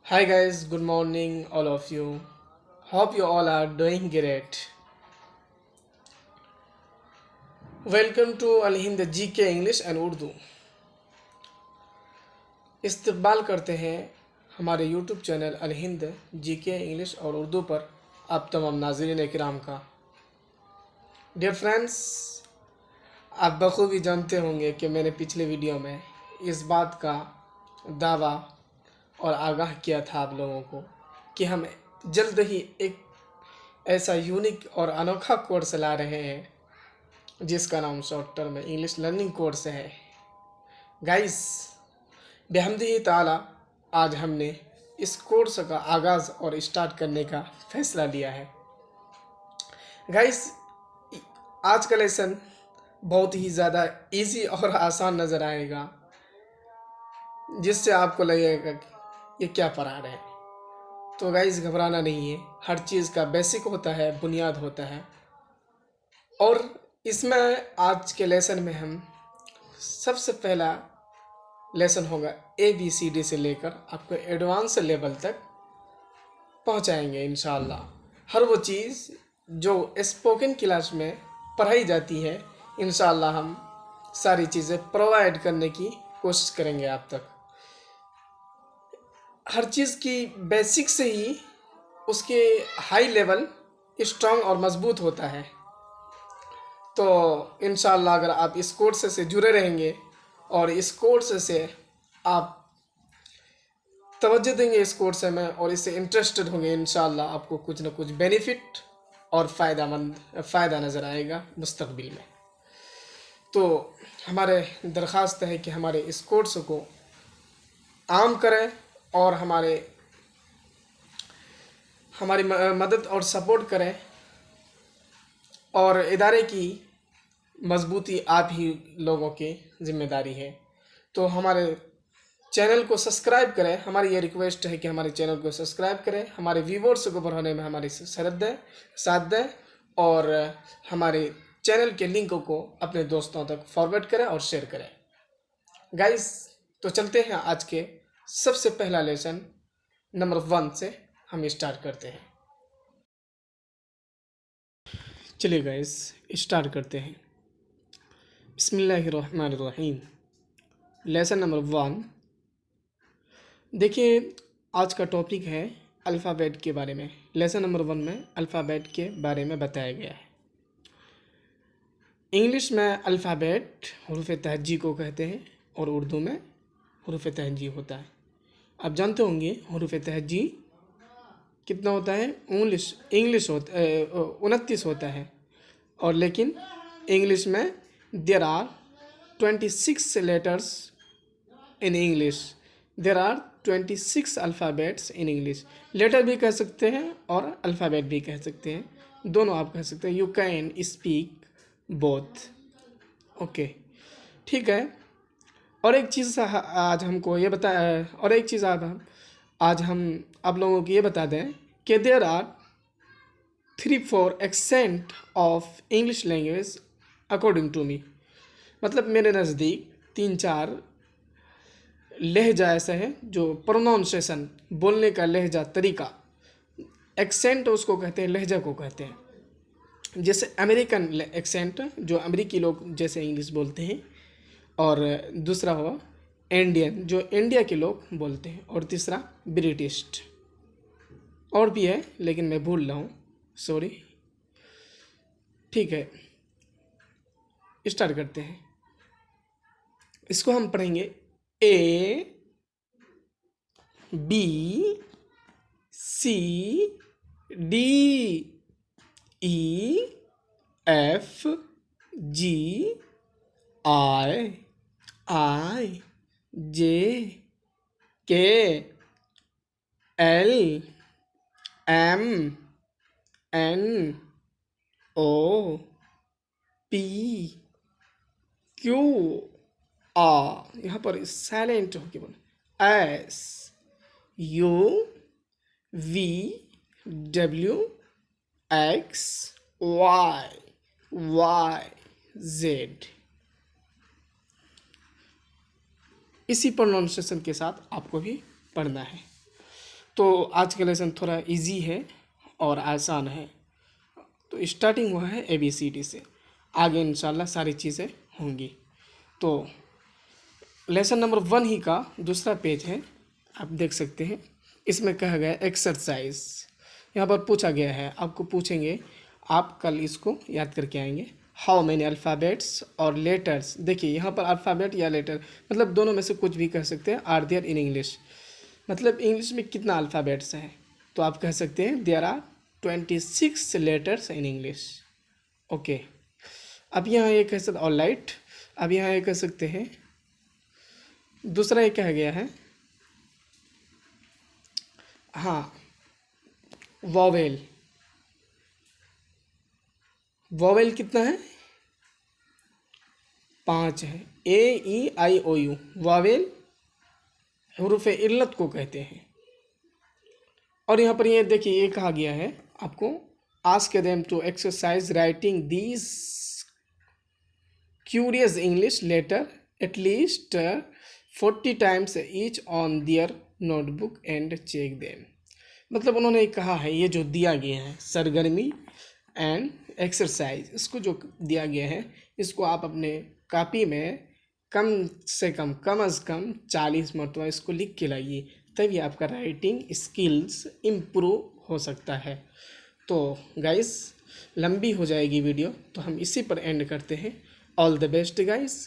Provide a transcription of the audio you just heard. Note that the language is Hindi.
Hi guys, good morning all of you. Hope you all are doing great. Welcome to Al Hind GK English and Urdu. इस्तकबाल करते हैं हमारे YouTube चैनल अल हिंद GK इंग्लिश और उर्दू पर आप तमाम नाज़रीन किराम का। डियर फ्रेंड्स, आप बखूबी जानते होंगे कि मैंने पिछले वीडियो में इस बात का दावा और आगाह किया था आप लोगों को कि हम जल्द ही एक ऐसा यूनिक और अनोखा कोर्स ला रहे हैं जिसका नाम short term English learning course है। गाइस, बेहमदी ताला आज हमने इस कोर्स का आगाज़ और स्टार्ट करने का फैसला लिया है। गाइस, आज का लेसन बहुत ही ज़्यादा इजी और आसान नज़र आएगा, जिससे आपको लगेगा कि ये क्या पढ़ा रहे हैं। तो गाइस, घबराना नहीं है। हर चीज़ का बेसिक होता है, बुनियाद होता है। और इसमें आज के लेसन में हम सबसे पहला लेसन होगा ABCD से लेकर आपको एडवांस लेवल तक पहुंचाएंगे इंशाल्लाह। हर वो चीज़ जो स्पोकन क्लास में पढ़ाई जाती है, इंशाल्लाह हम सारी चीज़ें प्रोवाइड करने की कोशिश करेंगे आप तक। हर चीज़ की बेसिक से ही उसके हाई लेवल स्ट्रांग और मजबूत होता है। तो इंशाल्लाह अगर आप इस कोर्स से जुड़े रहेंगे और इस कोर्स से आप तवज्जो देंगे इस कोर्स में और इससे इंटरेस्टेड होंगे, इंशाल्लाह आपको कुछ ना कुछ बेनिफिट और फ़ायदा नज़र आएगा मुस्तकबिल में। तो हमारे दरख्वास्त है कि हमारे इस कोर्स को आम करें और हमारी मदद और सपोर्ट करें, और इदारे की मजबूती आप ही लोगों की ज़िम्मेदारी है। तो हमारे चैनल को सब्सक्राइब करें। हमारी ये रिक्वेस्ट है कि हमारे चैनल को सब्सक्राइब करें, हमारे व्यूवर्स को बढ़ाने में हमारी साथ दें और हमारे चैनल के लिंक को अपने दोस्तों तक फॉरवर्ड करें और शेयर करें। गाइस, तो चलते हैं आज के सबसे पहला लेसन नंबर 1 से हम स्टार्ट करते हैं। चलिए गाइस, स्टार्ट करते हैं। बिस्मिल्लाहिर्रहमानिर्रहीम। Lesson number 1। देखिए, आज का टॉपिक है अल्फ़ाबेट के बारे में। लेसन नंबर 1 में अल्फ़ाबेट के बारे में बताया गया है। इंग्लिश में अल्फ़ाबेट हुरूफ़ तहज्जी को कहते हैं और उर्दू में हुरूफ़ तहज्जी होता है। आप जानते होंगे हुरूफ़ तहज्जी कितना होता है। इंग्लिश होता 29 होता है, और लेकिन इंग्लिश में there are 26 letters in English. There are 26 alphabets in English. Letter भी कह सकते हैं और अल्फ़ाबेट भी कह सकते हैं, दोनों आप कह सकते हैं। You can speak both. Okay, ठीक है। और एक चीज़ आज हमको ये और एक चीज़ आज हम आप लोगों को ये बता दें कि there are 3-4 accent of English language according to me. मतलब मेरे नज़दीक 3-4 लहजा ऐसा है जो प्रोनाउंसिएशन, बोलने का लहजा, तरीका, एक्सेंट उसको कहते हैं, लहजा को कहते हैं। जैसे अमेरिकन एक्सेंट जो अमेरिकी लोग जैसे इंग्लिश बोलते हैं, और दूसरा हुआ इंडियन जो इंडिया के लोग बोलते हैं, और तीसरा ब्रिटिश। और भी है लेकिन मैं भूल रहा हूँ, सॉरी। ठीक है, स्टार्ट करते हैं। इसको हम पढ़ेंगे ABCDEFGHIJKLMNOP यहाँ पर साइलेंट होके बोलो। SUVWXYYZ। इसी प्रोनाउंसिएशन के साथ आपको भी पढ़ना है। तो आज का लेसन थोड़ा इजी है और आसान है। तो स्टार्टिंग हुआ है ABCD से, आगे इंशाल्लाह सारी चीज़ें होंगी। तो लेसन नंबर 1 ही का दूसरा पेज है, आप देख सकते हैं। इसमें कहा गया एक्सरसाइज, यहाँ पर पूछा गया है, आपको पूछेंगे, आप कल इसको याद करके आएंगे। हाउ मैनी अल्फ़ाबेट्स और लेटर्स, देखिए यहाँ पर अल्फ़ाबेट या लेटर मतलब दोनों में से कुछ भी कह सकते हैं। आर देयर इन इंग्लिश, मतलब इंग्लिश में कितना अल्फ़ाबेट्स हैं, तो आप कह सकते हैं there are 26 letters in English. Okay, अब यहाँ ये कह सकते ऑलराइट। अब यहाँ ये कह सकते हैं दूसरा ये कहा गया है, हाँ, वॉवेल। वॉवेल कितना है? 5 है। AEIOU वॉवेल हरूफ इल्लत को कहते हैं। और यहाँ पर ये देखिए ये कहा गया है आपको, ask them to exercise writing these curious English letter at least 40 times each on their notebook and check them. मतलब उन्होंने कहा है ये जो दिया गया है सरगर्मी एंड एक्सरसाइज, इसको जो दिया गया है इसको आप अपने कॉपी में कम से कम अज़ कम 40 मरतबा इसको लिख के लाइए, तभी आपका राइटिंग स्किल्स इम्प्रूव हो सकता है। तो गाइस लंबी हो जाएगी वीडियो, तो हम इसी पर एंड करते हैं। All the best guys.